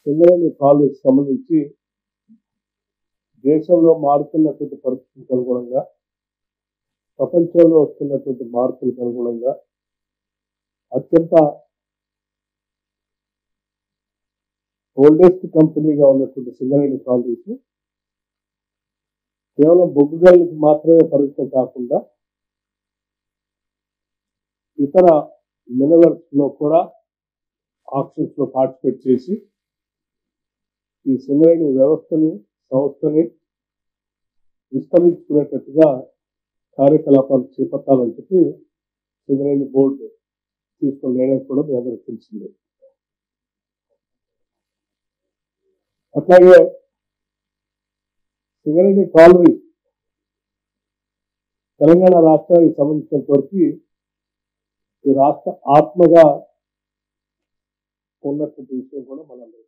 Singareni college సంబంధించి దేశంలో మారుతున్నటువంటి పరిస్థితులకు అనుగుణంగా, ప్రపంచంలో వస్తున్నటువంటి మార్పులకు అనుగుణంగా అత్యంత ఓల్డెస్ట్ కంపెనీగా ఉన్నటువంటి సింగరేణి కాలేజ్ కేవలం బొగ్గు గనులకు మాత్రమే పరిమితం కాకుండా ఇతర మినరల్స్ లో కూడా ఆప్షన్స్ లో పార్టిసిపేట్ చేసి ఈ సింగరేణి వ్యవస్థని సంస్థని విస్తరించుకునేటట్టుగా కార్యకలాపాలు చేపట్టాలని చెప్పి సింగరేణి బోర్డు తీసుకున్న నిర్ణయం కూడా మీ అందరికీ తెలిసిందే. అట్లాగే సింగరేణి కాలనీ తెలంగాణ రాష్ట్రానికి సంబంధించినంత వరకు ఈ రాష్ట్ర ఆత్మగా ఉన్నటువంటి విషయం కూడా మనందరం